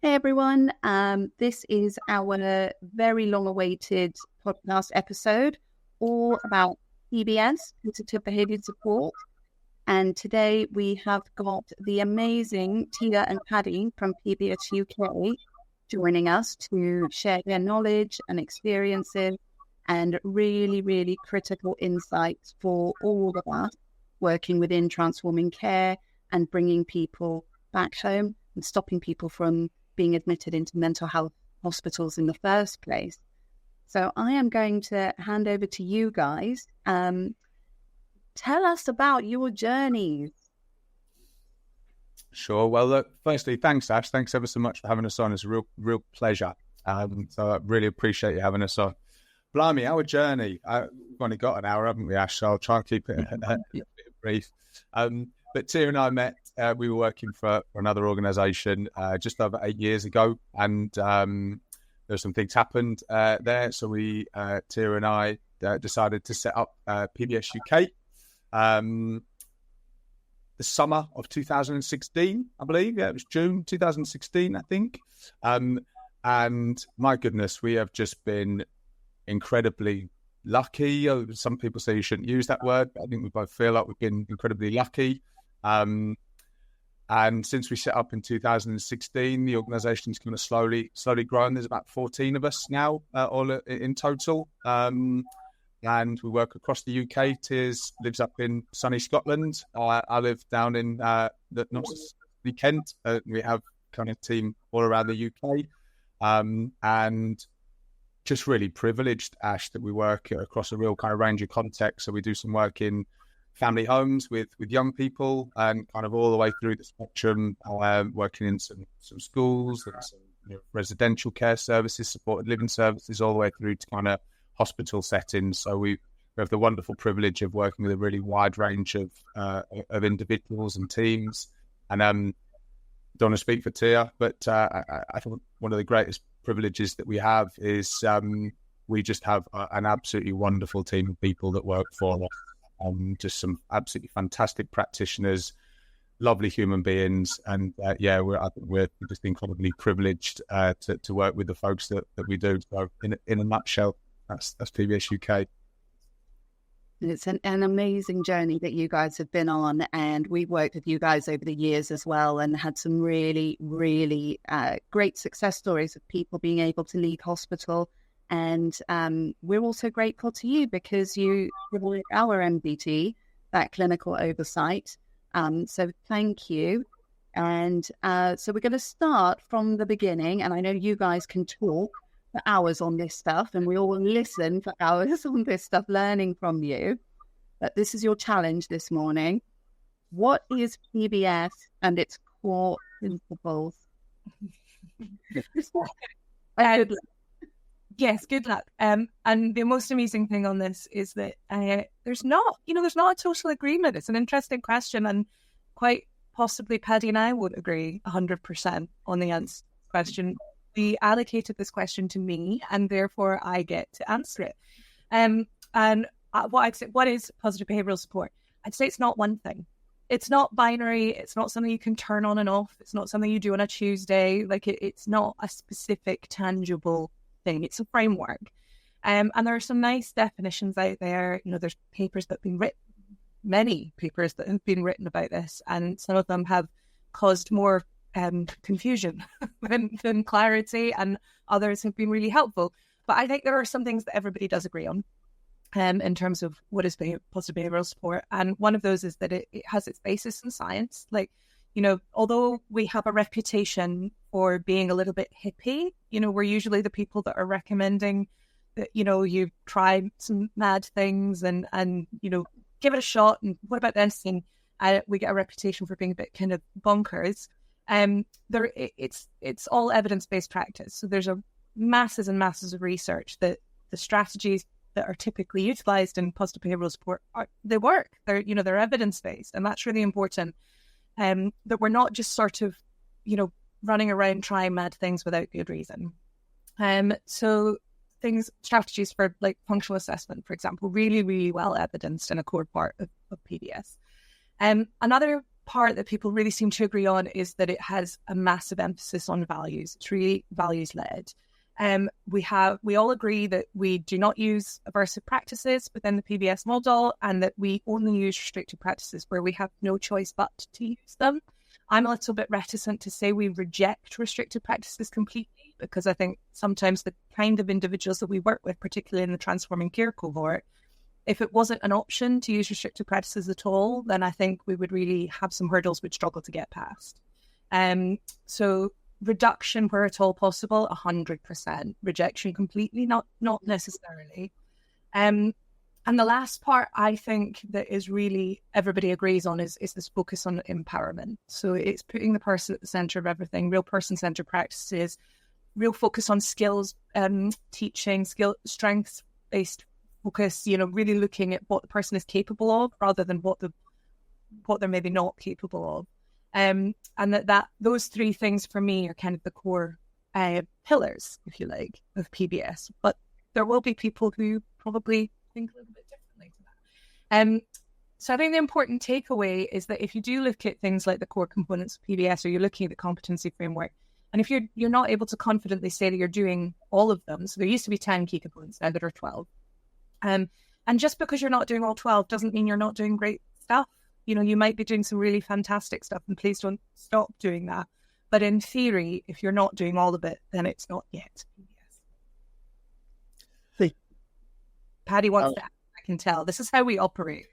Hey everyone, this is our very long-awaited podcast episode all about PBS, Positive Behaviour Support. And today we have got the amazing Tia and Paddy from PBS UK joining us to share their knowledge and experiences and really, really critical insights for all of us working within transforming care and bringing people back home and stopping people from being admitted into mental health hospitals in the first place. So I am going to hand over to you guys. Tell us about your journeys. Sure. Well, look, firstly, thanks, Ash. Thanks ever so much for having us on. It's a real pleasure. So I really appreciate you having us on. Blimey, our journey. We've only got an hour, haven't we, Ash? So I'll try and keep it a bit brief. But Tia and I met, we were working for another organisation just over 8 years ago, and there were some things happened there. So we, Tia and I, decided to set up PBS UK the summer of 2016, I believe. Yeah, it was June 2016, I think. And my goodness, we have just been incredibly lucky. Some people say you shouldn't use that word, but I think we both feel like we've been incredibly lucky. And since we set up in 2016, the organisation's kind of slowly grown. There's about 14 of us now, all in total. And we work across the UK. Tiers lives up in sunny Scotland. I live down in not necessarily Kent. We have kind of team all around the UK. And just really privileged, Ash, that we work across a real kind of range of contexts. So we do some work in family homes with young people and kind of all the way through the spectrum, working in some schools and some residential care services, supported living services, all the way through to kind of hospital settings. So we have the wonderful privilege of working with a really wide range of individuals and teams. And don't want to speak for Tia, but I think one of the greatest privileges that we have is we just have an absolutely wonderful team of people that work for us. Just some absolutely fantastic practitioners, lovely human beings, and I think we're just incredibly privileged to work with the folks that we do. So in a nutshell, that's PBS UK. It's an amazing journey that you guys have been on, and we've worked with you guys over the years as well and had some really, really great success stories of people being able to leave hospital. And we're also grateful to you because you provide our MDT, that clinical oversight. So thank you. And so we're going to start from the beginning. And I know you guys can talk for hours on this stuff, and we all will listen for hours on this stuff, learning from you. But this is your challenge this morning. What is PBS and its core principles? Yes, good luck. And the most amazing thing on this is that there's not a total agreement. It's an interesting question, and quite possibly Paddy and I would agree 100% on the answer to the question. We allocated this question to me, and therefore I get to answer it. And what I'd say, what is positive behavioural support? I'd say it's not one thing. It's not binary. It's not something you can turn on and off. It's not something you do on a Tuesday. Like it's not a specific, tangible thing. It's a framework. And there are some nice definitions out there. There's papers that have been written, many papers that have been written about this, and some of them have caused more confusion than clarity, and others have been really helpful. But I think there are some things that everybody does agree on in terms of what is positive behavioural support. And one of those is that it has its basis in science. Like, although we have a reputation for being a little bit hippie, we're usually the people that are recommending that, you try some mad things and give it a shot. And what about this? And we get a reputation for being a bit kind of bonkers. It's all evidence-based practice. So there's masses and masses of research that the strategies that are typically utilised in positive behavioural support they work. They're evidence-based, and that's really important. That we're not just sort of, running around trying mad things without good reason. So strategies for like functional assessment, for example, really, really well evidenced and a core part of PBS. Another part that people really seem to agree on is that it has a massive emphasis on values. It's really values led. We all agree that we do not use aversive practices within the PBS model, and that we only use restricted practices where we have no choice but to use them. I'm a little bit reticent to say we reject restricted practices completely, because I think sometimes the kind of individuals that we work with, particularly in the transforming care cohort, if it wasn't an option to use restricted practices at all, then I think we would really have some hurdles we'd struggle to get past. So reduction where at all possible, 100%. Rejection completely, not necessarily. And the last part I think that is really everybody agrees on is this focus on empowerment. So it's putting the person at the centre of everything, real person-centred practices, real focus on skills, teaching, strengths-based focus, really looking at what the person is capable of rather than what they're maybe not capable of. And that those three things for me are kind of the core pillars, if you like, of PBS. But there will be people who probably think a little bit differently to that. So I think the important takeaway is that if you do look at things like the core components of PBS, or you're looking at the competency framework, and if you're not able to confidently say that you're doing all of them, so there used to be 10 key components, now there are 12. And just because you're not doing all 12 doesn't mean you're not doing great stuff. You might be doing some really fantastic stuff, and please don't stop doing that. But in theory, if you're not doing all of it, then it's not yet PBS. Paddy wants to act, I can tell. This is how we operate.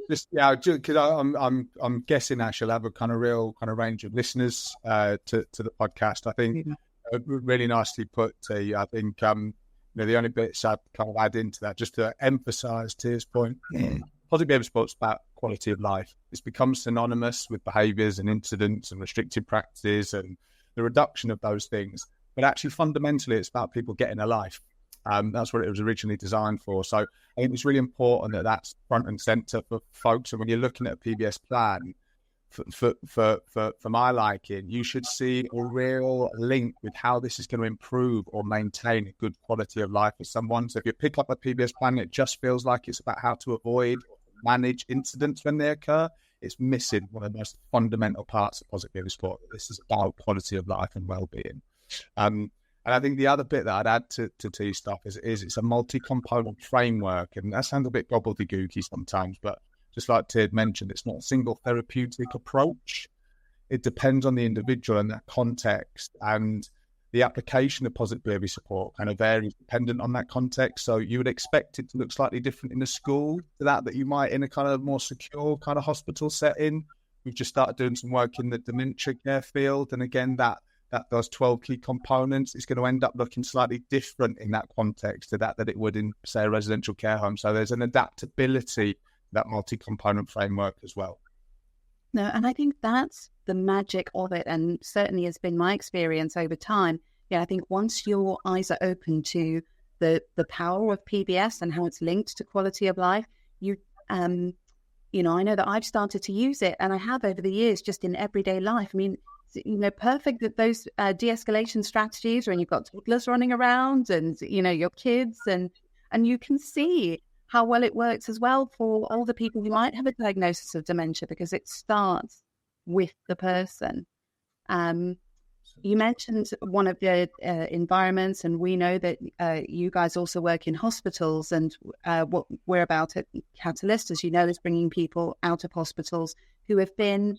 Because I'm guessing I shall have a kind of real kind of range of listeners to the podcast. I think really nicely put. I think the only bits I'd kind of add into that, just to emphasise Tia's point. Positive behaviour support's about quality of life. It's become synonymous with behaviours and incidents and restricted practices and the reduction of those things. But actually, fundamentally, it's about people getting a life. That's what it was originally designed for. So I think it's really important that that's front and centre for folks. And when you're looking at a PBS plan, for my liking, you should see a real link with how this is going to improve or maintain a good quality of life for someone. So if you pick up a PBS plan, it just feels like it's about how to avoid or manage incidents when they occur. It's missing one of the most fundamental parts of positive behaviour support. This is about quality of life and well-being. And I think the other bit that I'd add to T's stuff is it's a multi-component framework. And that sounds a bit gobbledygooky sometimes, but just like Tia mentioned, it's not a single therapeutic approach. It depends on the individual and that context. And the application of positive behaviour support kind of varies dependent on that context. So you would expect it to look slightly different in a school to that you might in a kind of more secure kind of hospital setting. We've just started doing some work in the dementia care field. And again, that those 12 key components is going to end up looking slightly different in that context to that it would in, say, a residential care home. So there's an adaptability, that multi-component framework as well. No, and I think that's the magic of it, and certainly has been my experience over time. Yeah, I think once your eyes are open to the power of PBS and how it's linked to quality of life, I know that I've started to use it, and I have over the years just in everyday life. I mean, perfect that those de-escalation strategies when you've got toddlers running around and, your kids, and you can see how well it works as well for older people who might have a diagnosis of dementia, because it starts with the person. You mentioned one of the environments, and we know that you guys also work in hospitals, and what we're about at Catalyst, as you know, is bringing people out of hospitals who have been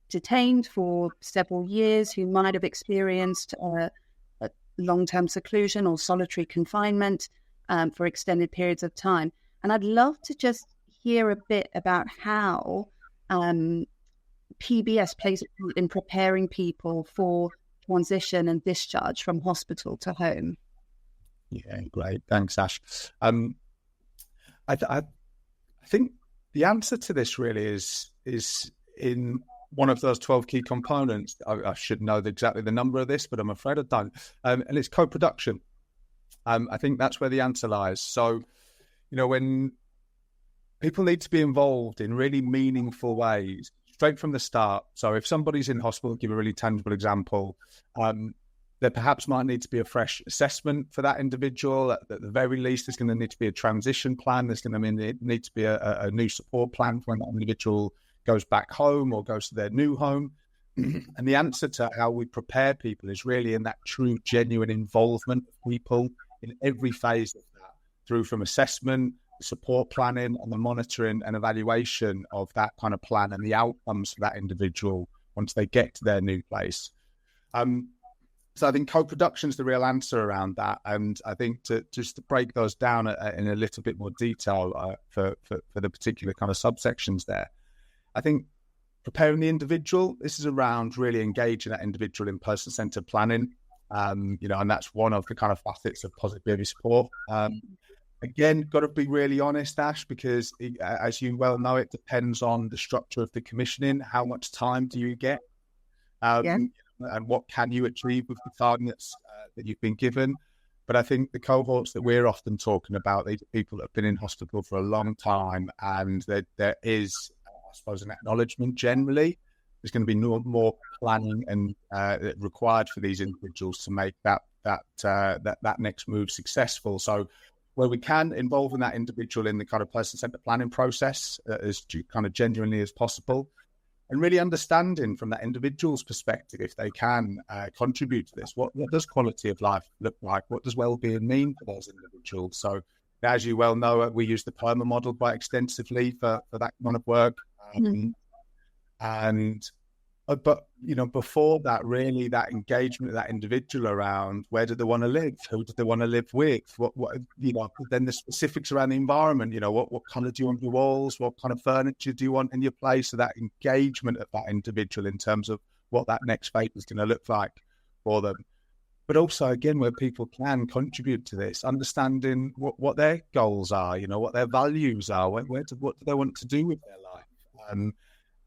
detained for several years, who might have experienced long-term seclusion or solitary confinement for extended periods of time. And I'd love to just hear a bit about how PBS plays a role in preparing people for transition and discharge from hospital to home. Yeah, great. Thanks, Ash. I think the answer to this really is in one of those 12 key components. I should know exactly the number of this, but I'm afraid I don't. And it's co-production. I think that's where the answer lies. So, when people need to be involved in really meaningful ways, straight from the start. So if somebody's in hospital, give a really tangible example, There perhaps might need to be a fresh assessment for that individual. At the very least, there's going to need to be a transition plan. There's going to need to be a new support plan for when that individual goes back home or goes to their new home. And the answer to how we prepare people is really in that true, genuine involvement of people in every phase of that, through from assessment, support planning, and the monitoring and evaluation of that kind of plan and the outcomes for that individual once they get to their new place. So I think co-production is the real answer around that. And I think to break those down in a little bit more detail for the particular kind of subsections there, I think preparing the individual, this is around really engaging that individual in person-centered planning, and that's one of the kind of facets of positive behavior support. Again, got to be really honest, Ash, because as you well know, it depends on the structure of the commissioning. How much time do you get? And what can you achieve with the targets that you've been given? But I think the cohorts that we're often talking about, these are people that have been in hospital for a long time, and there is, I suppose, an acknowledgement generally. There's going to be more planning and required for these individuals to make that next move successful. So where we can, involving that individual in the kind of person-centered planning process as kind of genuinely as possible, and really understanding from that individual's perspective, if they can contribute to this, what does quality of life look like? What does well-being mean for those individuals? So as you well know, we use the PERMA model quite extensively for that kind of work. But before that, really that engagement of that individual around where do they want to live, who do they want to live with, what then the specifics around the environment, what colour do you want your walls, what kind of furniture do you want in your place, so that engagement of that individual in terms of what that next phase is going to look like for them. But also, again, where people can contribute to this, understanding what their goals are, what their values are, what do they want to do with their life.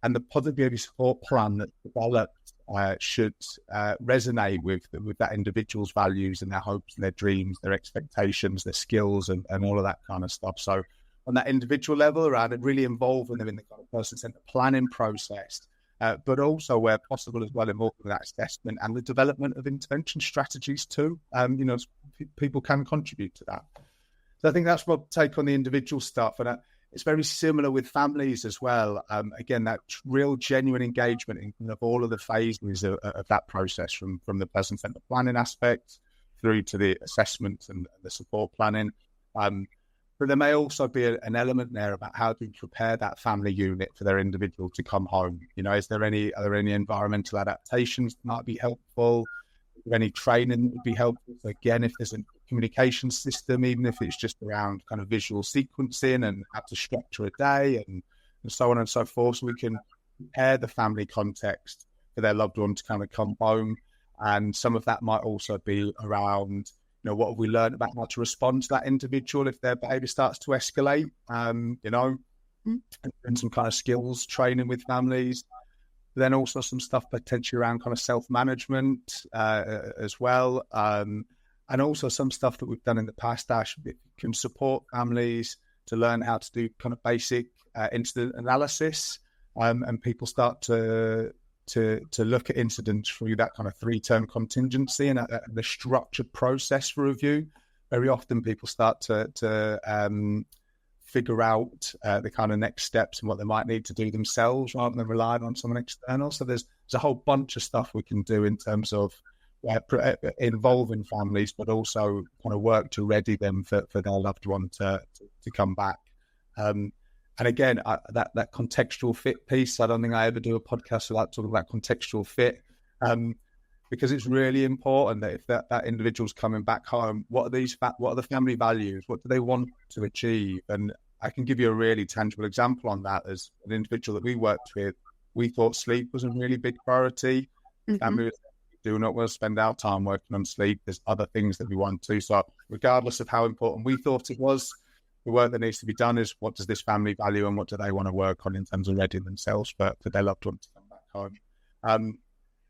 And the positive behavior support plan that's developed should resonate with that individual's values and their hopes and their dreams, their expectations, their skills, and all of that kind of stuff. So on that individual level, around it, really involving them in the kind of person-centered planning process, but also where possible as well, involving that assessment and the development of intervention strategies too. People can contribute to that. So I think that's my take on the individual stuff. And it's very similar with families as well. Again, that real genuine engagement in of all of the phases of that process, from the person-centered planning aspect through to the assessment and the support planning. But there may also be an element there about how to prepare that family unit for their individual to come home. Are there any environmental adaptations that might be helpful? Is there any training that would be helpful? So again, if there's a communication system, even if it's just around kind of visual sequencing and how to structure a day and so on and so forth, so we can prepare the family context for their loved one to kind of come home. And some of that might also be around, what have we learned about how to respond to that individual if their behaviour starts to escalate, and some kind of skills training with families. Then also some stuff potentially around kind of self-management as well. And also some stuff that we've done in the past, Ash, can support families to learn how to do kind of basic incident analysis. And people start to look at incidents through that kind of 3-term contingency and the structured process for review. Very often people start to figure out the kind of next steps and what they might need to do themselves rather than relying on someone external. So there's a whole bunch of stuff we can do in terms of involving families, but also kind of work to ready them for their loved one to come back. And again, that contextual fit piece, I don't think I ever do a podcast without talking about contextual fit, because it's really important that if that individual's coming back home, what are the family values? What do they want to achieve? And I can give you a really tangible example on that. As an individual that we worked with, we thought sleep was a really big priority. Family was, do not want to spend our time working on sleep. There's other things that we want to. So regardless of how important we thought it was, the work that needs to be done is, what does this family value and what do they want to work on in terms of readying themselves for their loved one to come back home.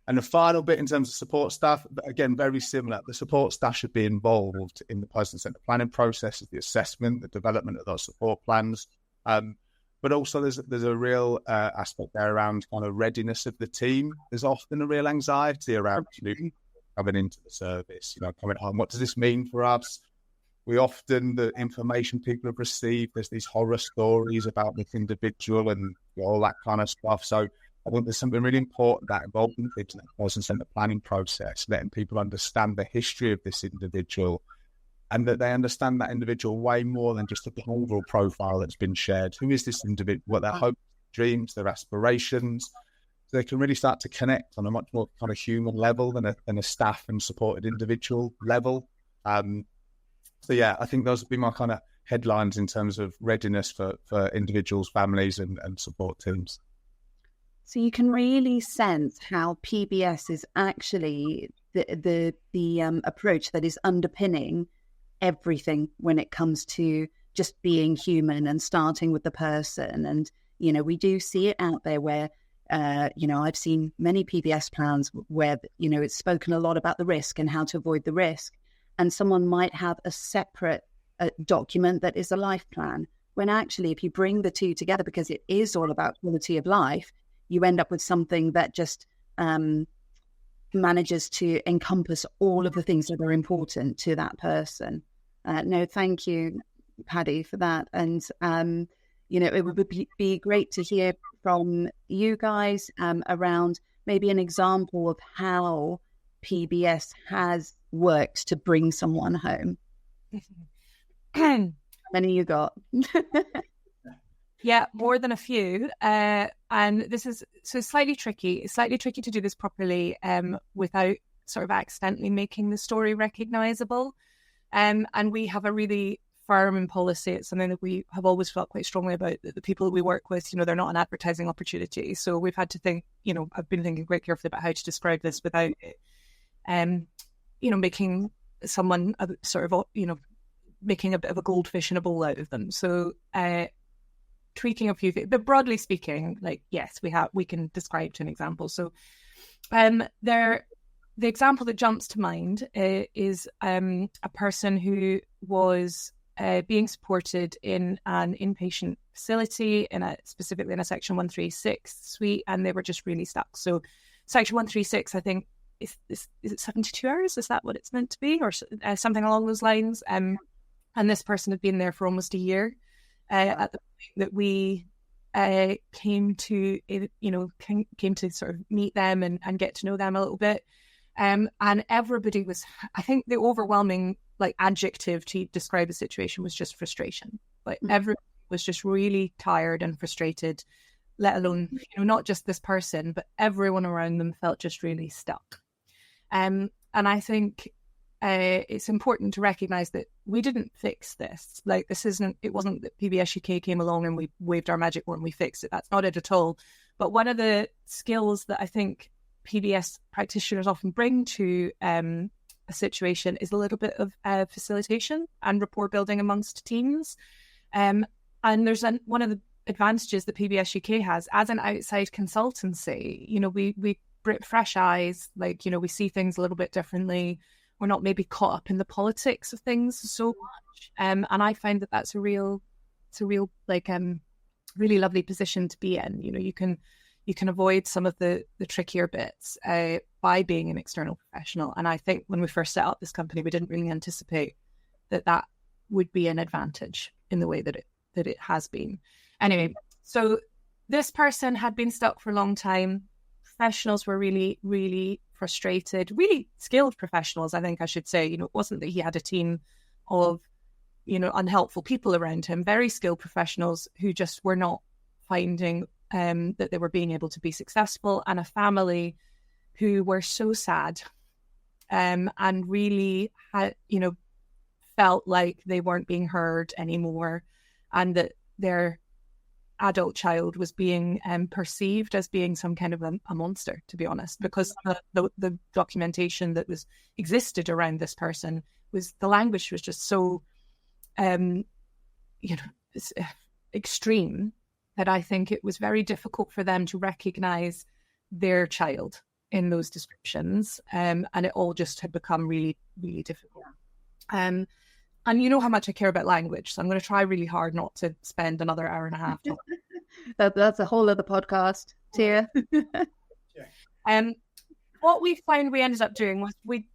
And the final bit in terms of support staff, again, very similar. The support staff should be involved in the person-centered planning process, the assessment, the development of those support plans. But also there's a real aspect there around kind of readiness of the team. There's often a real anxiety around coming into the service, coming home. What does this mean for us? We often, the information people have received, there's these horror stories about this individual and all that kind of stuff. So I think there's something really important that involving kids in that person-centered planning process, letting people understand the history of this individual and that they understand that individual way more than just the behavioural profile that's been shared. Who is this individual? What their hopes, dreams, their aspirations. So they can really start to connect on a much more kind of human level than a staff and supported individual level. So yeah, I think those would be my kind of headlines in terms of readiness for individuals, families and support teams. So you can really sense how PBS is actually the approach that is underpinning everything when it comes to just being human and starting with the person. And, we do see it out there where, I've seen many PBS plans where, it's spoken a lot about the risk and how to avoid the risk. And someone might have a separate document that is a life plan, when actually if you bring the two together, because it is all about quality of life, you end up with something that just manages to encompass all of the things that are important to that person. No, thank you, Paddy, for that. And, it would be great to hear from you guys around maybe an example of how PBS has worked to bring someone home. How many you got? Yeah, more than a few. And this is slightly tricky. It's slightly tricky to do this properly without sort of accidentally making the story recognizable. And we have a really firm policy. It's something that we have always felt quite strongly about, that the people that we work with, they're not an advertising opportunity. So we've had to think, I've been thinking quite carefully about how to describe this without it, making someone sort of, making a bit of a goldfish in a bowl out of them. So tweaking a few things, but broadly speaking, yes, we can describe to an example. So the example that jumps to mind is a person who was being supported in an inpatient facility, specifically in a Section 136 suite, and they were just really stuck. So Section 136, I think, is it 72 hours? Is that what it's meant to be, or something along those lines? And this person had been there for almost a year at the point that we came to sort of meet them and get to know them a little bit. And everybody was, I think the overwhelming adjective to describe the situation was just frustration. Everyone was just really tired and frustrated, let alone, not just this person, but everyone around them felt just really stuck. And I think it's important to recognise that we didn't fix this. It wasn't that PBS UK came along and we waved our magic wand and we fixed it. That's not it at all. But one of the skills that I think PBS practitioners often bring to a situation is a little bit of facilitation and rapport building amongst teams. And there's one of the advantages that PBS UK has as an outside consultancy. We bring fresh eyes, we see things a little bit differently. We're not maybe caught up in the politics of things so much. And I find that that's a real really lovely position to be in. You can avoid some of the trickier bits by being an external professional. And I think when we first set up this company, we didn't really anticipate that would be an advantage in the way that it has been. Anyway, so this person had been stuck for a long time. Professionals were really, really frustrated, really skilled professionals, I think I should say. It wasn't that he had a team of, unhelpful people around him, very skilled professionals who just were not finding that they were being able to be successful, and a family who were so sad and really had, felt like they weren't being heard anymore, and that their adult child was being perceived as being some kind of a monster, to be honest, because the documentation that existed around this person the language was just so extreme that I think it was very difficult for them to recognize their child in those descriptions, and it all just had become really, really difficult. And you know how much I care about language, so I'm going to try really hard not to spend another hour and a half talking. That's a whole other podcast, Tia. what we found we ended up doing was we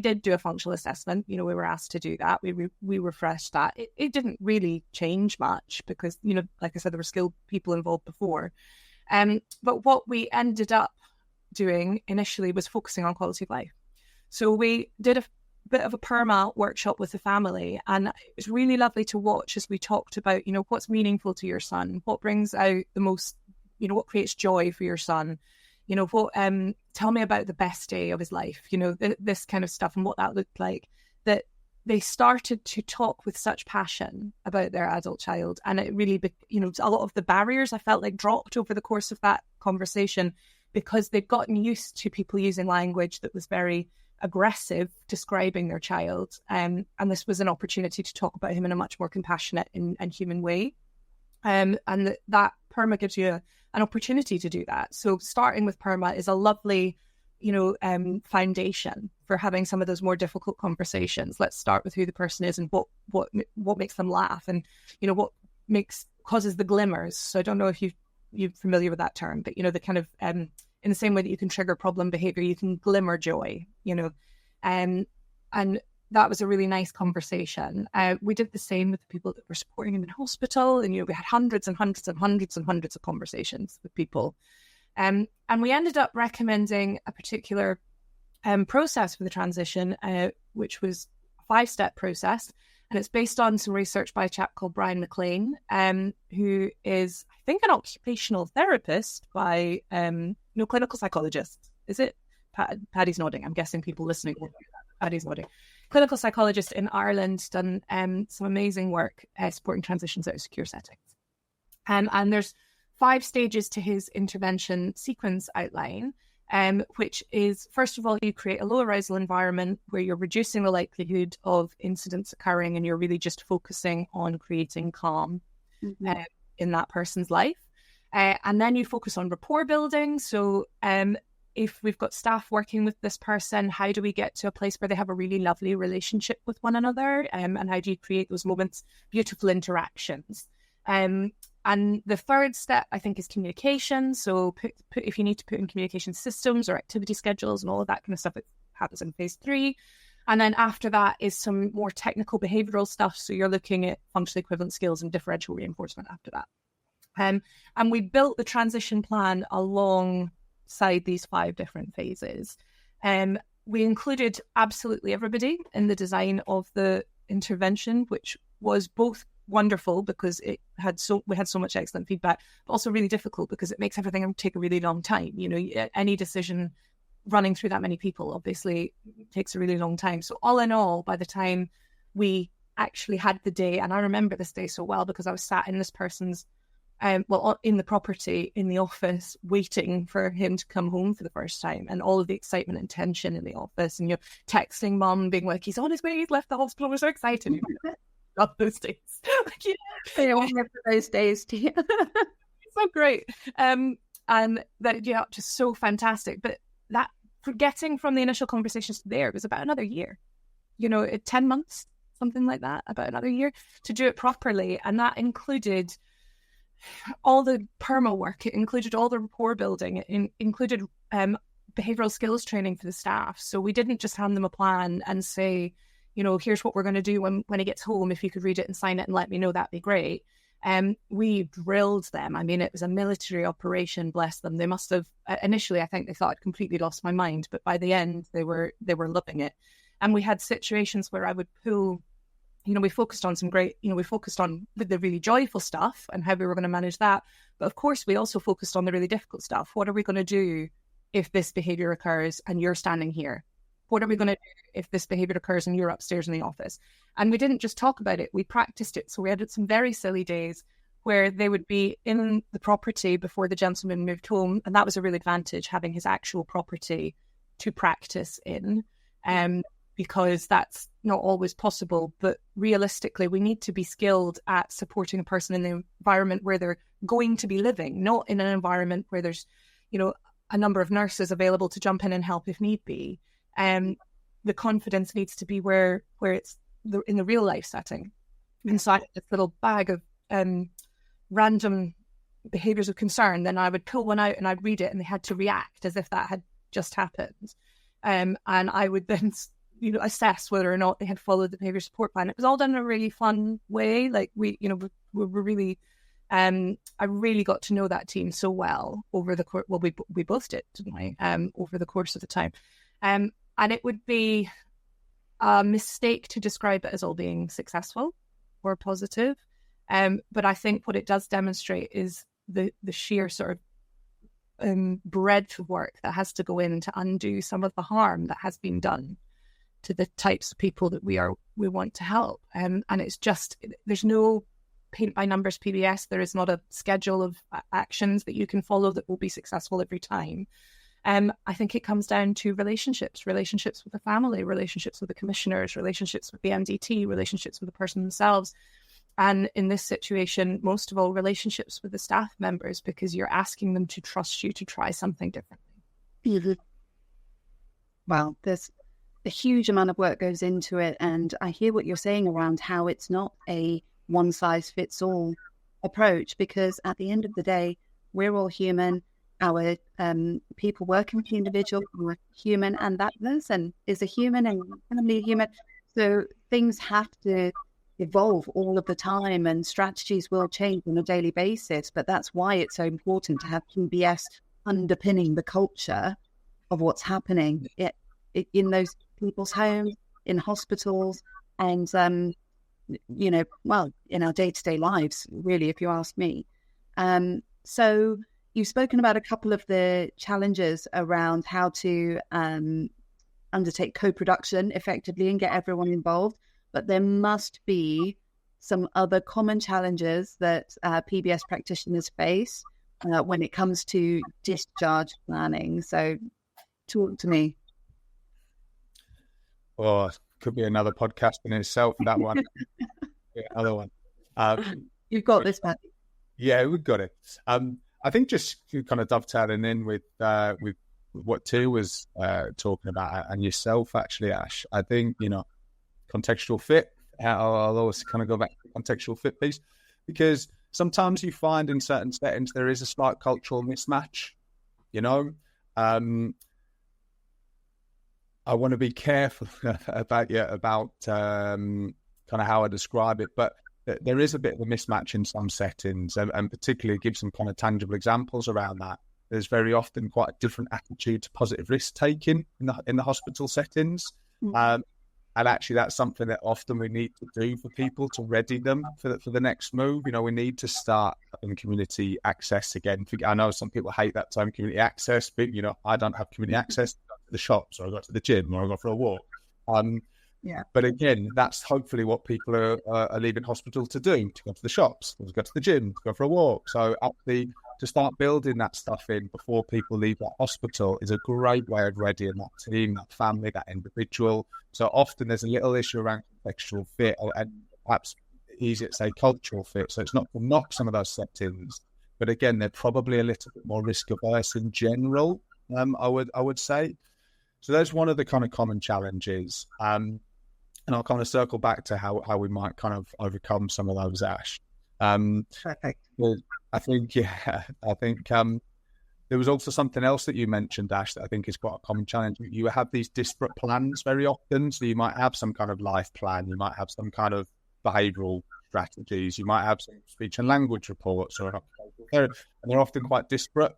did do a functional assessment. We were asked to do that. We refreshed that. It didn't really change much because, like I said, there were skilled people involved before. But what we ended up doing initially was focusing on quality of life. So we did a bit of a PERMA workshop with the family, and it was really lovely to watch as we talked about, what's meaningful to your son, what brings out the most, what creates joy for your son, tell me about the best day of his life, this kind of stuff and what that looked like. That they started to talk with such passion about their adult child, and it really, a lot of the barriers I felt like dropped over the course of that conversation because they'd gotten used to people using language that was very aggressive describing their child, and this was an opportunity to talk about him in a much more compassionate and human way, and that PERMA gives you an opportunity to do that. So starting with PERMA is a lovely foundation for having some of those more difficult conversations. Let's start with who the person is and what makes them laugh, and what causes the glimmers. So I don't know if you're familiar with that term, but the kind of in the same way that you can trigger problem behavior, you can glimmer joy, and that was a really nice conversation. We did the same with the people that were supporting him in hospital, and we had hundreds and hundreds and hundreds and hundreds of conversations with people, and we ended up recommending a particular process for the transition, which was a 5-step process. And it's based on some research by a chap called Brian McLean, who is, I think, an occupational therapist by clinical psychologist. Is it? Paddy's nodding. I'm guessing people listening will know that. Paddy's nodding. Clinical psychologist in Ireland, done some amazing work supporting transitions out of secure settings. And there's 5 stages to his intervention sequence outline. Which is, first of all, you create a low arousal environment where you're reducing the likelihood of incidents occurring, and you're really just focusing on creating calm in that person's life. And then you focus on rapport building. So if we've got staff working with this person, how do we get to a place where they have a really lovely relationship with one another? And how do you create those moments, beautiful interactions? And the 3rd step, I think, is communication. So if you need to put in communication systems or activity schedules and all of that kind of stuff, it happens in phase 3. And then after that is some more technical behavioral stuff. So you're looking at functionally equivalent skills and differential reinforcement after that. And we built the transition plan alongside these 5 different phases. We included absolutely everybody in the design of the intervention, which was both wonderful because we had so much excellent feedback, but also really difficult because it makes everything take a really long time. Any decision running through that many people obviously takes a really long time. So all in all, by the time we actually had the day, and I remember this day so well because I was sat in this person's in the property, in the office, waiting for him to come home for the first time, and all of the excitement and tension in the office, and you're texting mum being like, he's on his way, he's left the hospital, we're so excited. Love those days. I remember those days too. So great. And that, just so fantastic. But that, getting from the initial conversations to there, it was about another year, 10 months, something like that, about another year to do it properly. And that included all the PERMA work. It included all the rapport building. It included behavioral skills training for the staff. So we didn't just hand them a plan and say, here's what we're going to do when he gets home. If you could read it and sign it and let me know, that'd be great. We drilled them. I mean, it was a military operation, bless them. They must have, initially, I think they thought I'd completely lost my mind, but by the end, they were loving it. And we had situations where I would pull, we focused on we focused on the really joyful stuff and how we were going to manage that. But of course, we also focused on the really difficult stuff. What are we going to do if this behavior occurs and you're standing here? What are we going to do if this behavior occurs and you're upstairs in the office? And we didn't just talk about it, we practiced it. So we had some very silly days where they would be in the property before the gentleman moved home. And that was a real advantage, having his actual property to practice in, because that's not always possible. But realistically, we need to be skilled at supporting a person in the environment where they're going to be living, not in an environment where there's, a number of nurses available to jump in and help if need be. The confidence needs to be where it's in the real life setting. And so I had this little bag of random behaviors of concern. Then I would pull one out and I'd read it, and they had to react as if that had just happened. And I would then, assess whether or not they had followed the behaviour support plan. It was all done in a really fun way. Like we were really, I really got to know that team so well over the course. Well, we both did, didn't we? Over the course of the time. And it would be a mistake to describe it as all being successful or positive. But I think what it does demonstrate is the sheer sort of breadth of work that has to go in to undo some of the harm that has been done to the types of people that we want to help. And it's just, there's no paint by numbers PBS. There is not a schedule of actions that you can follow that will be successful every time. I think it comes down to relationships with the family, relationships with the commissioners, relationships with the MDT, relationships with the person themselves. And in this situation, most of all, relationships with the staff members, because you're asking them to trust you to try something differently. Mm-hmm. Well, there's a huge amount of work goes into it. And I hear what you're saying around how it's not a one-size-fits-all approach, because at the end of the day, we're all human. Our people working with the individual are human, and that person is a human and family human. So things have to evolve all of the time, and strategies will change on a daily basis. But that's why it's so important to have PBS underpinning the culture of what's happening in those people's homes, in hospitals, and in our day-to-day lives, really, if you ask me. So you've spoken about a couple of the challenges around how to undertake co-production effectively and get everyone involved, but there must be some other common challenges that PBS practitioners face when it comes to discharge planning. So talk to me. Oh, could be another podcast in itself, that one. Yeah, other one. You've got this, Paddy. Yeah, we've got it. I think just kind of dovetailing in with what Tia was talking about, and yourself, actually, Ash. I think, contextual fit. I'll always kind of go back to the contextual fit piece, because sometimes you find in certain settings there is a slight cultural mismatch. I want to be careful about kind of how I describe it, but there is a bit of a mismatch in some settings, and particularly give some kind of tangible examples around that. There's very often quite a different attitude to positive risk taking in the hospital settings. Mm-hmm. And actually, that's something that often we need to do for people to ready them for the next move. We need to start in community access again. I know some people hate that term, community access, but I don't have community access to the shops, or I go to the gym, or I go for a walk. Yeah. But again, that's hopefully what people are leaving hospital to do: to go to the shops, to go to the gym, to go for a walk. So actually, to start building that stuff in before people leave that hospital is a great way of readying that team, that family, that individual. So often there's a little issue around contextual fit, and perhaps easier to say cultural fit. So it's not to knock some of those settings, but again, they're probably a little bit more risk averse in general. I would say. So that's one of the kind of common challenges. And I'll kind of circle back to how we might kind of overcome some of those, Ash. Perfect. I think there was also something else that you mentioned, Ash, that I think is quite a common challenge. You have these disparate plans very often. So you might have some kind of life plan, you might have some kind of behavioural strategies, you might have some speech and language reports, and they're often quite disparate.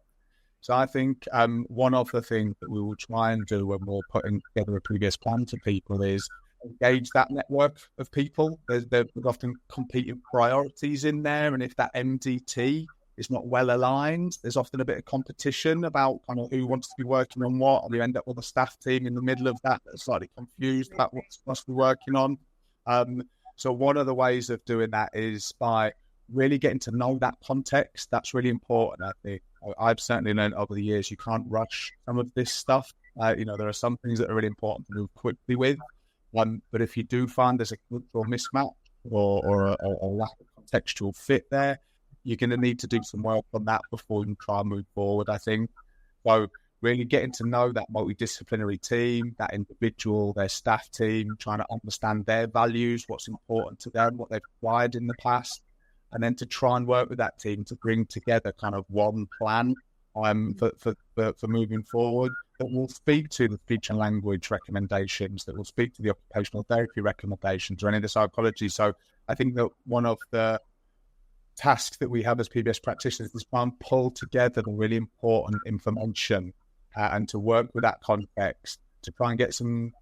So I think one of the things that we will try and do when we're putting together a previous plan to people is engage that network of people. There's often competing priorities in there, and if that MDT is not well aligned, there's often a bit of competition about kind of who wants to be working on what, and you end up with a staff team in the middle of that that's slightly confused about what's supposed to be working on. So one of the ways of doing that is by really getting to know that context. That's really important, I think. I've certainly learned over the years you can't rush some of this stuff. There are some things that are really important to move quickly with. But if you do find there's a cultural mismatch or a lack of contextual fit there, you're going to need to do some work on that before you try and move forward, I think. So really getting to know that multidisciplinary team, that individual, their staff team, trying to understand their values, what's important to them, what they've acquired in the past, and then to try and work with that team to bring together kind of one plan for moving forward, that will speak to the speech and language recommendations, that will speak to the occupational therapy recommendations or any of the psychology. So I think that one of the tasks that we have as PBS practitioners is try and pull together the really important information and to work with that context to try and get some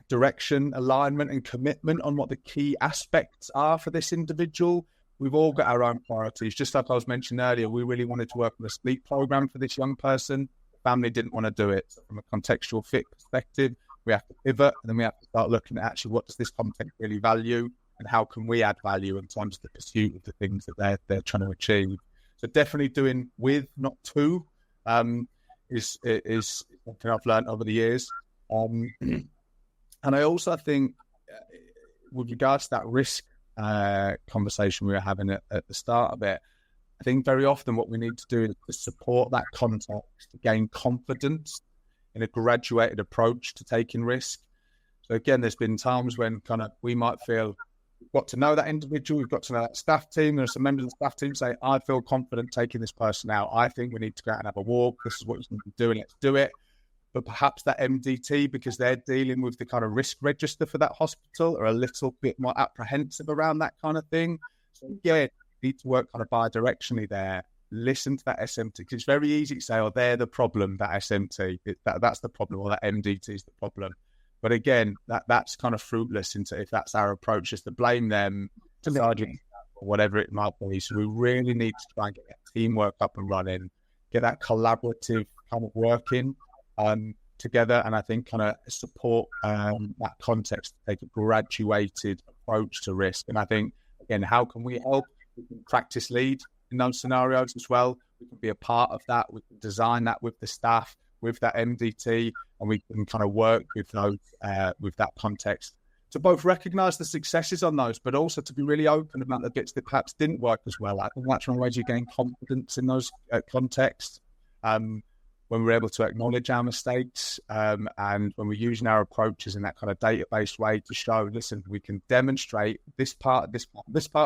direction, alignment and commitment on what the key aspects are for this individual. We've all got our own priorities. Just like I was mentioning earlier, we really wanted to work on a sleep program for this young person. The family didn't want to do it. So from a contextual fit perspective, we have to pivot, and then we have to start looking at actually what does this context really value and how can we add value in terms of the pursuit of the things that they're trying to achieve. So definitely doing with, not to, is something I've learned over the years. And I also think with regards to that risk conversation we were having at the start of it, I think very often what we need to do is to support that context to gain confidence in a graduated approach to taking risk. So again, there's been times when kind of we might feel we've got to know that individual, we've got to know that staff team. There are some members of the staff team say, I feel confident taking this person out. I think we need to go out and have a walk. This is what you need to be doing. Let's do it. But perhaps that MDT, because they're dealing with the kind of risk register for that hospital, are a little bit more apprehensive around that kind of thing. So again, you need to work kind of bi-directionally there. Listen to that SMT, because it's very easy to say, oh, they're the problem, that SMT, that's the problem, or that MDT is the problem. But again, that's kind of fruitless if that's our approach, is to blame them, to charge it, or whatever it might be. So we really need to try and get that teamwork up and running, get that collaborative kind of working together, and I think kind of support that context to take a graduated approach to risk. And I think, again, how can we help? We can practice lead in those scenarios as well. We can be a part of that. We can design that with the staff, with that MDT, and we can kind of work with those with that context to both recognise the successes on those, but also to be really open about the bits that perhaps didn't work as well. I think that's one way you gain confidence in those contexts. When we're able to acknowledge our mistakes and when we're using our approaches in that kind of data-based way to show, listen, we can demonstrate this part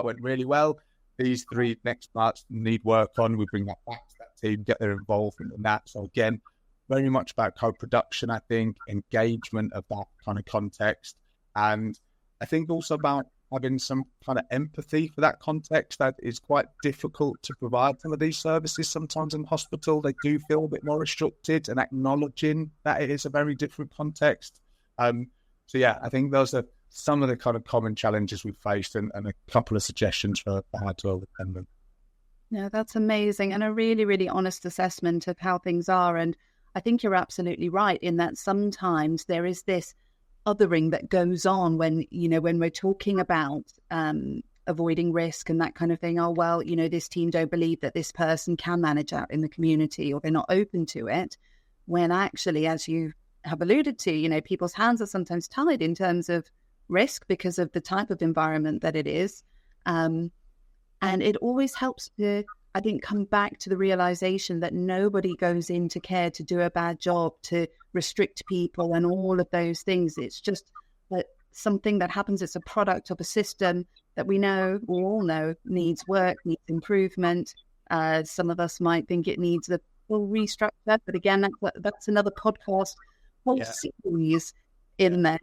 went really well. These three next parts need work on. We bring that back to that team, get their involvement in that. So again, very much about co-production, I think, engagement of that kind of context. And I think also about having some kind of empathy for that context that is quite difficult to provide some of these services sometimes in hospital. They do feel a bit more restricted, and acknowledging that it is a very different context. So yeah, I think those are some of the kind of common challenges we've faced, and a couple of suggestions for how to overcome them. No, that's amazing, and a really, really honest assessment of how things are. And I think you're absolutely right in that sometimes there is this othering that goes on when we're talking about avoiding risk and that kind of thing. Oh, well, this team don't believe that this person can manage out in the community, or they're not open to it. When actually, as you have alluded to, people's hands are sometimes tied in terms of risk because of the type of environment that it is. And it always helps to, I think, come back to the realization that nobody goes into care to do a bad job, to restrict people and all of those things. It's just that something that happens. It's a product of a system that we all know needs work, needs improvement. Some of us might think it needs a full restructure, but again, that's another podcast, whole series in there.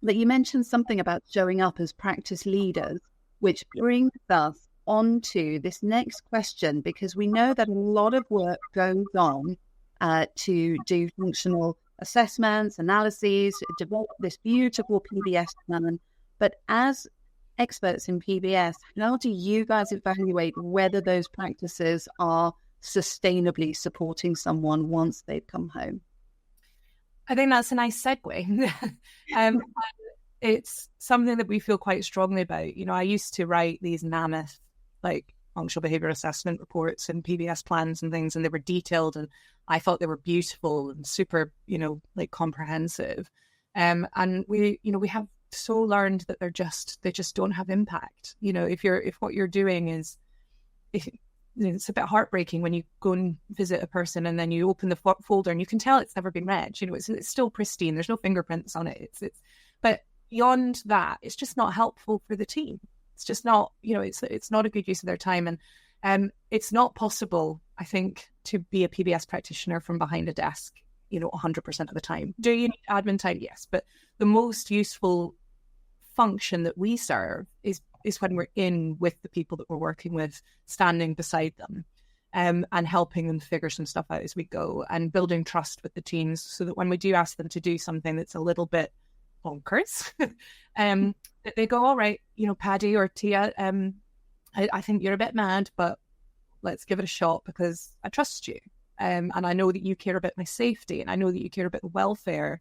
But you mentioned something about showing up as practice leaders, which brings us onto this next question, because we know that a lot of work goes on to do functional assessments, analyses, develop this beautiful PBS plan. But as experts in PBS, how do you guys evaluate whether those practices are sustainably supporting someone once they've come home? I think that's a nice segue. It's something that we feel quite strongly about. I used to write these mammoth, functional behaviour assessment reports and PBS plans and things, and they were detailed, and I thought they were beautiful and super, comprehensive. And we have so learned that they just don't have impact. If what you're doing is, it's a bit heartbreaking when you go and visit a person and then you open the folder and you can tell it's never been read. It's still pristine. There's no fingerprints on it. But beyond that, it's just not helpful for the team. It's just not, it's not a good use of their time. And It's not possible, I think, to be a PBS practitioner from behind a desk, 100% of the time. Do you need admin time? Yes. But the most useful function that we serve is when we're in with the people that we're working with, standing beside them, and helping them figure some stuff out as we go, and building trust with the teams so that when we do ask them to do something that's a little bit bonkers, that they go, all right, Paddy or Tia, I think you're a bit mad, but let's give it a shot because I trust you. And I know that you care about my safety, and I know that you care about the welfare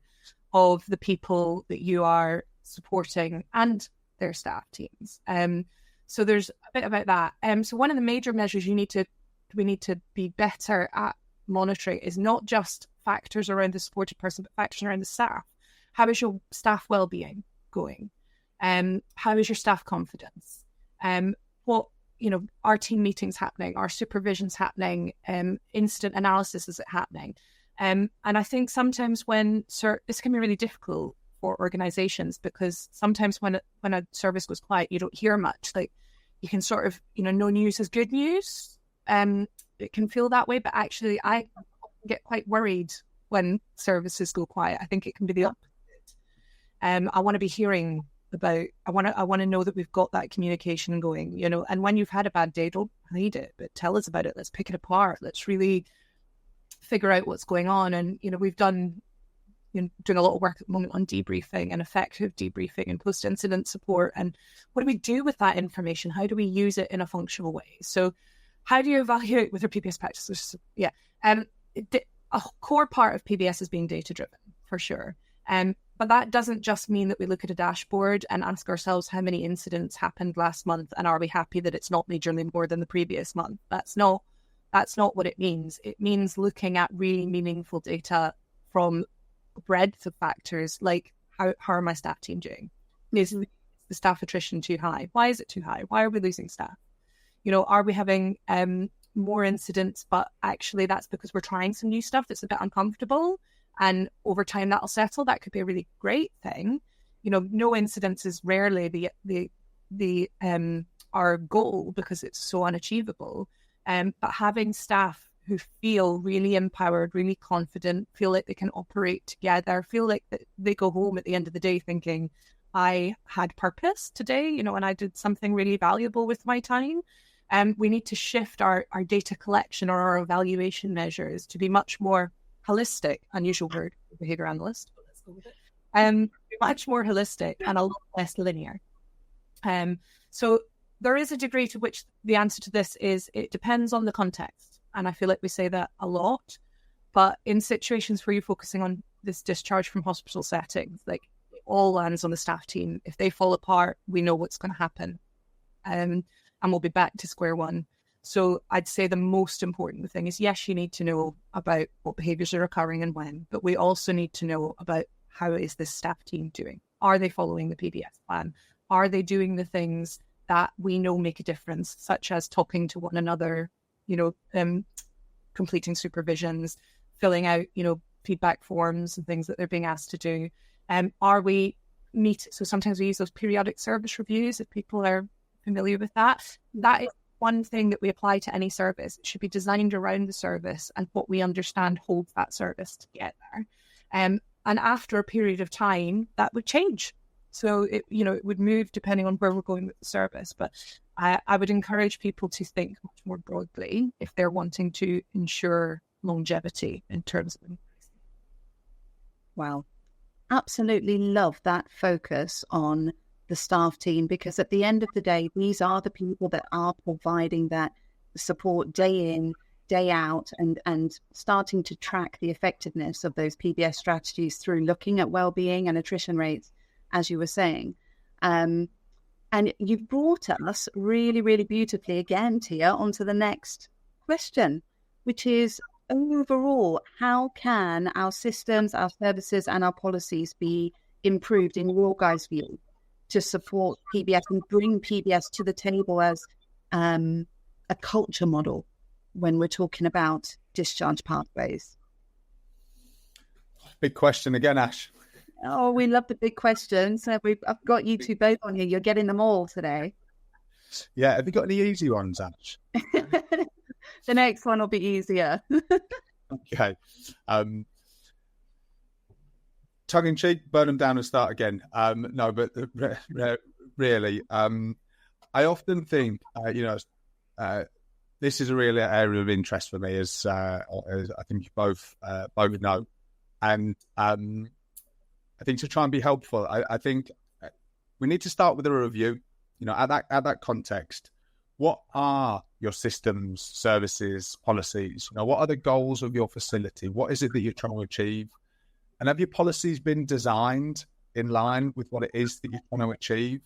of the people that you are supporting and their staff teams. So there's a bit about that. So one of the major measures we need to be better at monitoring is not just factors around the supported person, but factors around the staff. How is your staff well-being going? How is your staff confidence? What, are team meetings happening? Are supervisions happening? Incident analysis, is it happening? And I think sometimes this can be really difficult for organizations, because sometimes when a service goes quiet, you don't hear much. Like, you can sort of, no news is good news. It can feel that way, but actually I get quite worried when services go quiet. I think it can be the opposite. I want to be hearing about, I want to know that we've got that communication going, and when you've had a bad day, don't hide it, but tell us about it. Let's pick it apart. Let's really figure out what's going on. And, we've doing a lot of work at the moment on debriefing and effective debriefing and post-incident support. And what do we do with that information? How do we use it in a functional way? So how do you evaluate with your PBS practices? Yeah. A core part of PBS is being data-driven, for sure. But that doesn't just mean that we look at a dashboard and ask ourselves how many incidents happened last month and are we happy that it's not majorly more than the previous month. That's not what it means. It means looking at really meaningful data from a breadth of factors, like how are my staff team doing? Is the staff attrition too high? Why is it too high? Why are we losing staff? Are we having more incidents, but actually that's because we're trying some new stuff that's a bit uncomfortable, and over time that'll settle? That could be a really great thing. No incidents is rarely the our goal, because it's so unachievable. But having staff who feel really empowered, really confident, feel like they can operate together, feel like that they go home at the end of the day thinking, I had purpose today, and I did something really valuable with my time. We need to shift our data collection or our evaluation measures to be much more holistic, unusual word, behavior analyst, but let's go with it. Much more holistic and a lot less linear. So there is a degree to which the answer to this is it depends on the context. And I feel like we say that a lot. But in situations where you're focusing on this discharge from hospital settings, like, it all lands on the staff team. If they fall apart, we know what's going to happen. And we'll be back to square one. So I'd say the most important thing is, yes, you need to know about what behaviours are occurring and when, but we also need to know about how is this staff team doing? Are they following the PBS plan? Are they doing the things that we know make a difference, such as talking to one another, completing supervisions, filling out, feedback forms and things that they're being asked to do? Are we so sometimes we use those periodic service reviews, if people are familiar with that. That is one thing that we apply to any service. It should be designed around the service and what we understand holds that service together. And after a period of time, that would change. So it would move depending on where we're going with the service. But I would encourage people to think much more broadly if they're wanting to ensure longevity in terms of. Wow. Absolutely love that focus on the staff team, because at the end of the day, these are the people that are providing that support day in, day out, and starting to track the effectiveness of those PBS strategies through looking at well-being and attrition rates, as you were saying. And you've brought us really, really beautifully again, Tia, onto the next question, which is, overall, how can our systems, our services and our policies be improved in your guys' view to support PBS and bring PBS to the table as a culture model when we're talking about discharge pathways? Big question again, Ash. Oh, we love the big questions. I've got you two both on here. You're getting them all today. Yeah, have you got any easy ones, Ash? The next one will be easier. Okay. Tongue in cheek, burn them down and start again. No, but really, I often think, this is a real area of interest for me, as I think you both know, and I think to try and be helpful, I think we need to start with a review. At that context, what are your systems, services, policies? What are the goals of your facility? What is it that you're trying to achieve? And have your policies been designed in line with what it is that you're trying to achieve?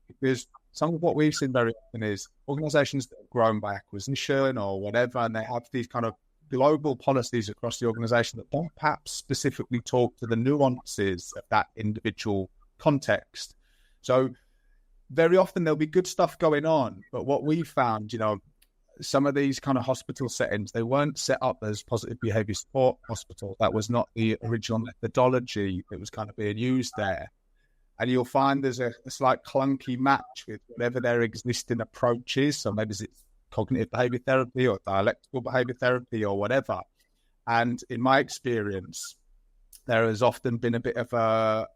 Because some of what we've seen very often is organizations that have grown by acquisition or whatever, and they have these kind of global policies across the organization that don't perhaps specifically talk to the nuances of that individual context. So very often there'll be good stuff going on, but what we found, some of these kind of hospital settings, they weren't set up as positive behaviour support hospital. That was not the original methodology that was kind of being used there. And you'll find there's a slight clunky match with whatever their existing approach is. So maybe it's cognitive behaviour therapy or dialectical behaviour therapy or whatever. And in my experience, there has often been a bit of a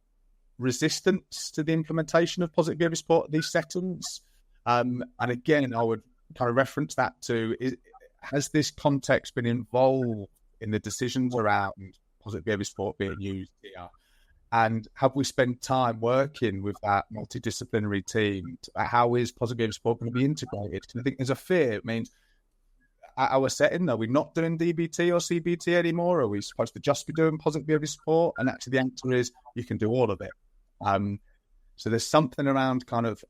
resistance to the implementation of positive behaviour support in these settings. And again, I would kind of reference that to, has this context been involved in the decisions around positive behaviour support being used here? And have we spent time working with that multidisciplinary team? How is positive behaviour support going to be integrated? Because I think there's a fear. It means at our setting, are we not doing DBT or CBT anymore? Are we supposed to just be doing positive behaviour support? And actually the answer is you can do all of it. So there's something around kind of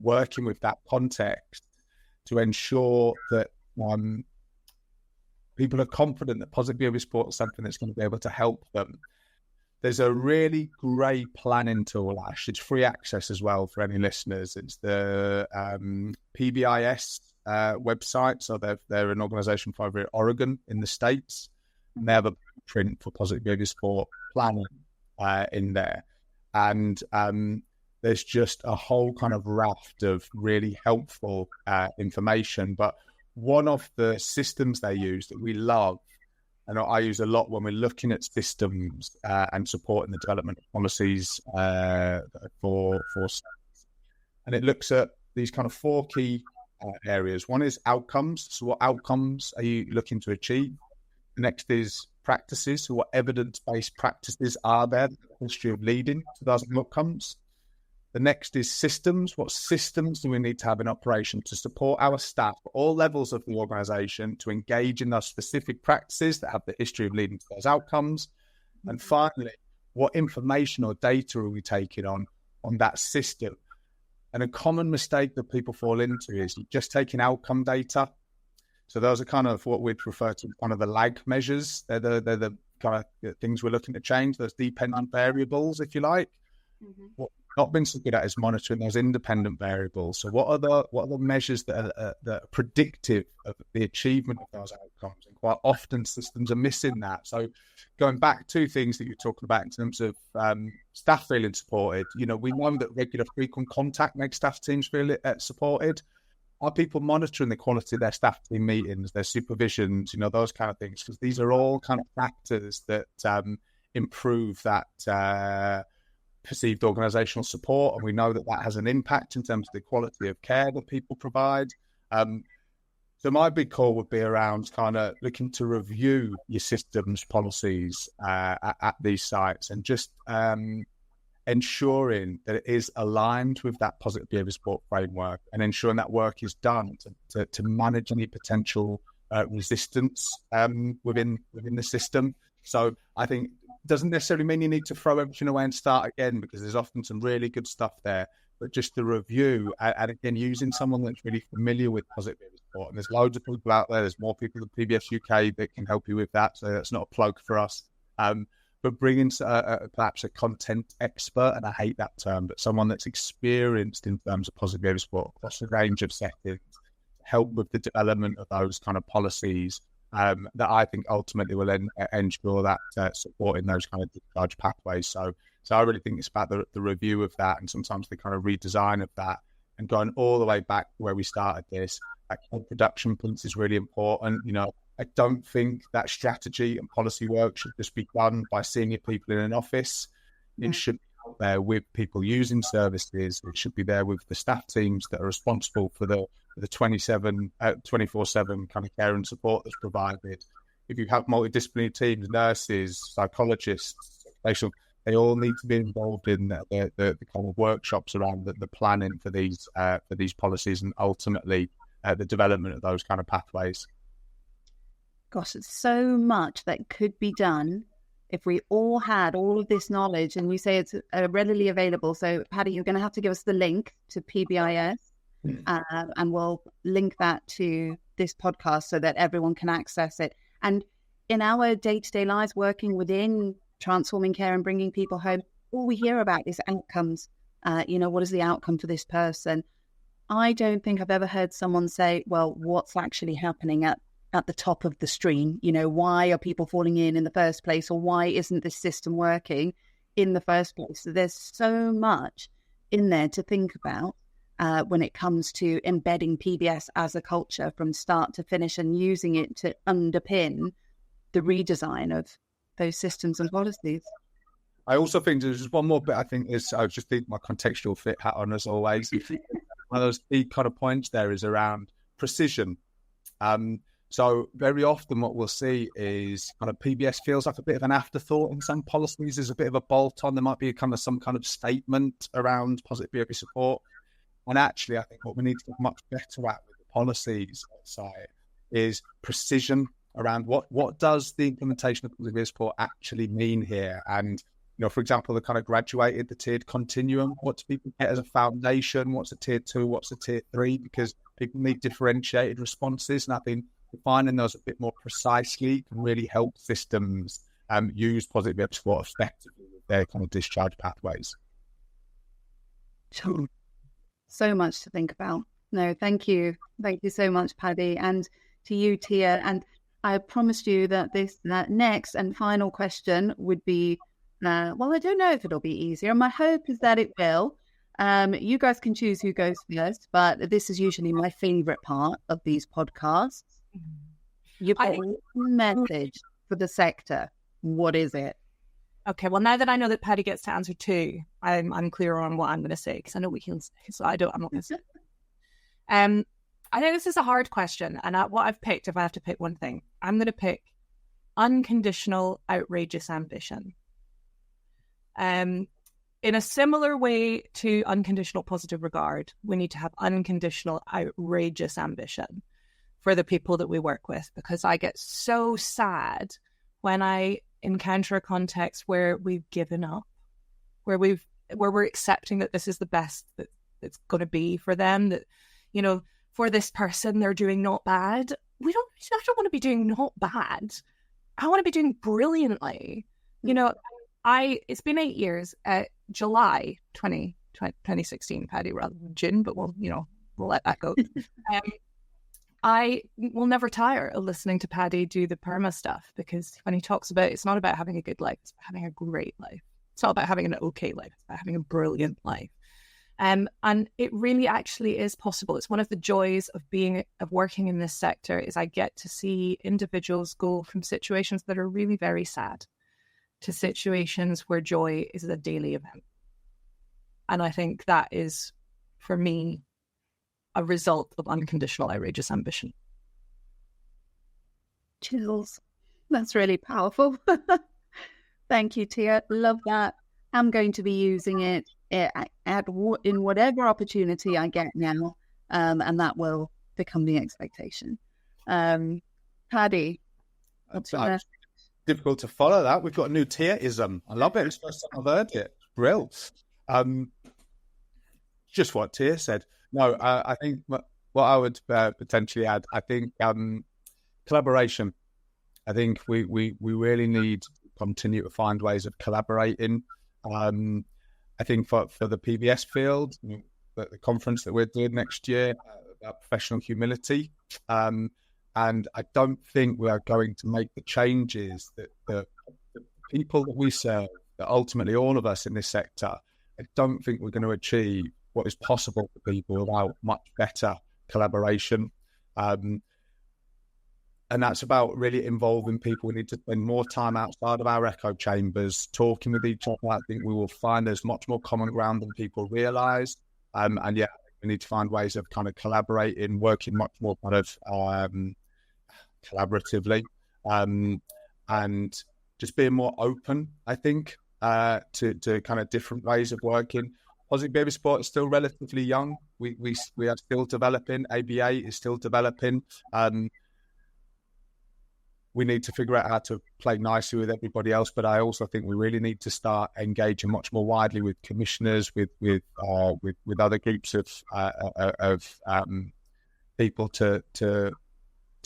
working with that context to ensure that people are confident that positive behaviour support is something that's going to be able to help them. There's a really great planning tool, Ash. It's free access as well for any listeners. It's the PBIS website. So they're an organisation from over in Oregon in the States. And they have a print for positive behaviour support planning in there. And there's just a whole kind of raft of really helpful information. But one of the systems they use that we love, and I use a lot when we're looking at systems and supporting the development of policies for and it looks at these kind of 4 key areas. One is outcomes. So what outcomes are you looking to achieve? The next is practices. So what evidence-based practices are there, the history of leading to those outcomes? The next is systems. What systems do we need to have in operation to support our staff at all levels of the organisation to engage in those specific practices that have the history of leading to those outcomes? And finally, what information or data are we taking on that system? And a common mistake that people fall into is just taking outcome data. So those are kind of what we'd refer to one of the lag measures. They're the kind of things we're looking to change, those dependent variables, if you like. Mm-hmm. What we've not been so good at is monitoring those independent variables. So what are the measures that are predictive of the achievement of those outcomes? And quite often systems are missing that. So going back to things that you're talking about in terms of staff feeling supported, we know that regular frequent contact makes staff teams feel supported. Are people monitoring the quality of their staff team meetings, their supervisions, those kind of things? Because these are all kind of factors that improve that perceived organisational support. And we know that has an impact in terms of the quality of care that people provide. So my big call would be around kind of looking to review your systems policies at these sites and just ensuring that it is aligned with that positive behaviour support framework and ensuring that work is done to manage any potential resistance within the system. So I think it doesn't necessarily mean you need to throw everything away and start again, because there's often some really good stuff there, but just the review and again, using someone that's really familiar with positive behaviour support. And there's loads of people out there. There's more people at PBS UK that can help you with that. So that's not a plug for us. But bringing perhaps a content expert, and I hate that term, but someone that's experienced in terms of positive behaviour support across a range of settings, help with the development of those kind of policies that I think ultimately will ensure that supporting those kind of discharge pathways. So I really think it's about the review of that, and sometimes the kind of redesign of that and going all the way back where we started this, that production piece is really important. I don't think that strategy and policy work should just be done by senior people in an office. It should be out there with people using services. It should be there with the staff teams that are responsible for the 24/7 kind of care and support that's provided. If you have multidisciplinary teams, nurses, psychologists, they all need to be involved in the kind of workshops around the planning for these policies and ultimately the development of those kind of pathways. Gosh, it's so much that could be done if we all had all of this knowledge, and you say it's readily available. So, Paddy, you're going to have to give us the link to PBIS, and we'll link that to this podcast so that everyone can access it. And in our day-to-day lives, working within transforming care and bringing people home, all we hear about is outcomes. What is the outcome for this person? I don't think I've ever heard someone say, well, what's actually happening at the top of the stream? Why are people falling in the first place, or why isn't this system working in the first place? So there's so much in there to think about when it comes to embedding PBS as a culture from start to finish and using it to underpin the redesign of those systems and policies. I also think there's just one more bit. I think is I just need my contextual fit hat on as always. One of those key kind of points there is around precision. So very often what we'll see is kind of PBS feels like a bit of an afterthought in some policies. There's a bit of a bolt on. There might be some kind of statement around positive behaviour support. And actually, I think what we need to get much better at with the policies side is precision around what does the implementation of positive behaviour support actually mean here. And, for example, the kind of the tiered continuum, what do people get as a foundation? What's a tier 2? What's a tier 3? Because people need differentiated responses. And I think defining those a bit more precisely can really help systems use positive behaviour support effectively with their kind of discharge pathways. Sure. So much to think about. No, thank you. Thank you so much, Paddy, and to you, Tia. And I promised you that that next and final question would be, I don't know if it'll be easier. My hope is that it will. You guys can choose who goes first, but this is usually my favorite part of these podcasts. You've got a message for the sector. What is it? Okay, well, now that I know that Paddy gets to answer two, I'm clear on what I'm going to say, because I know what he'll say, so I'm not going to say. I think this is a hard question, and what I've picked, if I have to pick one thing, I'm going to pick unconditional, outrageous ambition. In a similar way to unconditional positive regard, we need to have unconditional, outrageous ambition for the people that we work with, because I get so sad when I encounter a context where we've given up, where we're accepting that this is the best that it's going to be for them, that, for this person, they're doing not bad. I don't want to be doing not bad. I want to be doing brilliantly. It's been 8 years, July 2016, Paddy, rather than June, but we'll let that go. I will never tire of listening to Paddy do the perma stuff, because when he talks about, it's not about having a good life, it's about having a great life. It's not about having an okay life, it's about having a brilliant life. And it really actually is possible. It's one of the joys of working in this sector, is I get to see individuals go from situations that are really very sad to situations where joy is a daily event. And I think that is, for me, a result of unconditional, outrageous ambition. Chills. That's really powerful. Thank you, Tia. Love that. I'm going to be using it in whatever opportunity I get now, and that will become the expectation. Paddy, what's difficult to follow that. We've got a new Tia-ism. I love it. It's the first time I've heard it. Brilliant. Just what Tia said. No, I think what I would potentially add, I think collaboration. I think we really need to continue to find ways of collaborating. I think for the PBS field, the conference that we're doing next year about professional humility, and I don't think we are going to make the changes that the people that we serve, that ultimately all of us in this sector, I don't think we're going to achieve what is possible for people without much better collaboration. And that's about really involving people. We need to spend more time outside of our echo chambers, talking with each other. I think we will find there's much more common ground than people realise. And yeah, we need to find ways of kind of collaborating, working much more kind of collaboratively, and just being more open, I think, to kind of different ways of working. Positive Behaviour Support is still relatively young. We are still developing. ABA is still developing. We need to figure out how to play nicely with everybody else, but I also think we really need to start engaging much more widely with commissioners, with other groups of people to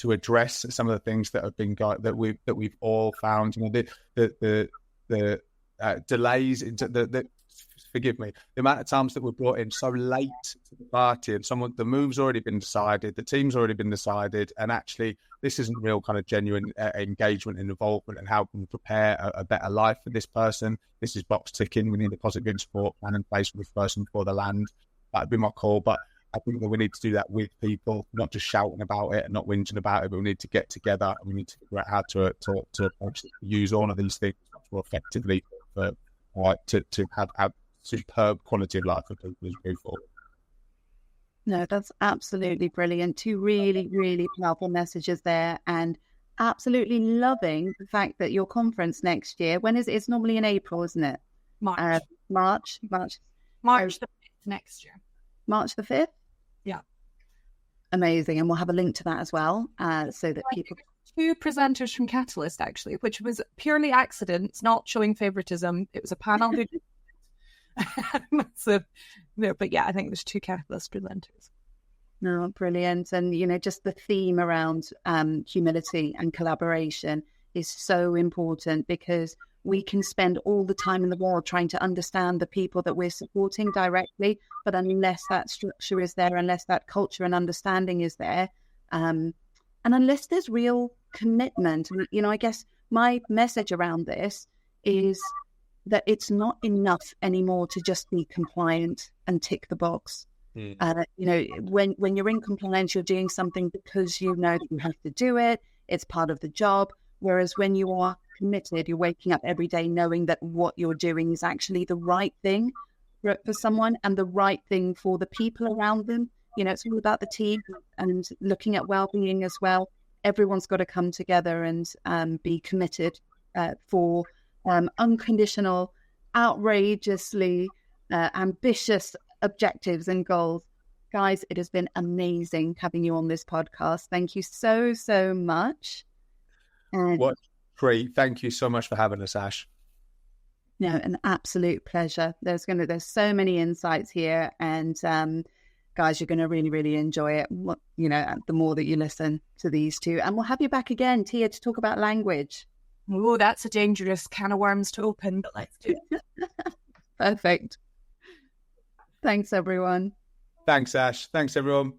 address some of the things that have been that we've all found. You know, the delays into forgive me, the amount of times that we're brought in so late to the party, and the move's already been decided, the team's already been decided, and actually this isn't real kind of genuine engagement and involvement, and how can we prepare a better life for this person. This is box ticking. We need a positive behaviour support plan in place for this person for the land. That'd be my call. But I think that we need to do that with people, not just shouting about it and not whinging about it, but we need to get together and we need to figure out how to use all of these things much more effectively to have superb quality of life for people as we move forward. No, that's absolutely brilliant. Two really, really powerful messages there, and absolutely loving the fact that your conference next year, when is it? It's normally in April, isn't it? March. March the 5th next year. March the 5th? Yeah. Amazing. And we'll have a link to that as well, so that people... 2 presenters from Catalyst, actually, which was purely accident. It's not showing favoritism. It was a panel. But yeah, I think there's 2 Catalyst presenters. No, brilliant. And, you know, just the theme around humility and collaboration is so important, because we can spend all the time in the world trying to understand the people that we're supporting directly, but unless that structure is there, unless that culture and understanding is there, and unless there's real commitment, you know, I guess my message around this is that it's not enough anymore to just be compliant and tick the box. You know, when you're in compliance, you're doing something because you know that you have to do it. It's part of the job. Whereas when you are committed, you're waking up every day knowing that what you're doing is actually the right thing for someone and the right thing for the people around them. You know, it's all about the team and looking at well-being as well. Everyone's got to come together and be committed for unconditional, outrageously ambitious objectives and goals. Guys, it has been amazing having you on this podcast. Thank you so, so much. And what great. Thank you so much for having us, Ash. No, an absolute pleasure. There's so many insights here, and guys, you're going to really, really enjoy it. You know, the more that you listen to these two, and we'll have you back again, Tia, to talk about language. Oh, that's a dangerous can of worms to open, but let's do it. Perfect. Thanks, everyone. Thanks, Ash. Thanks, everyone.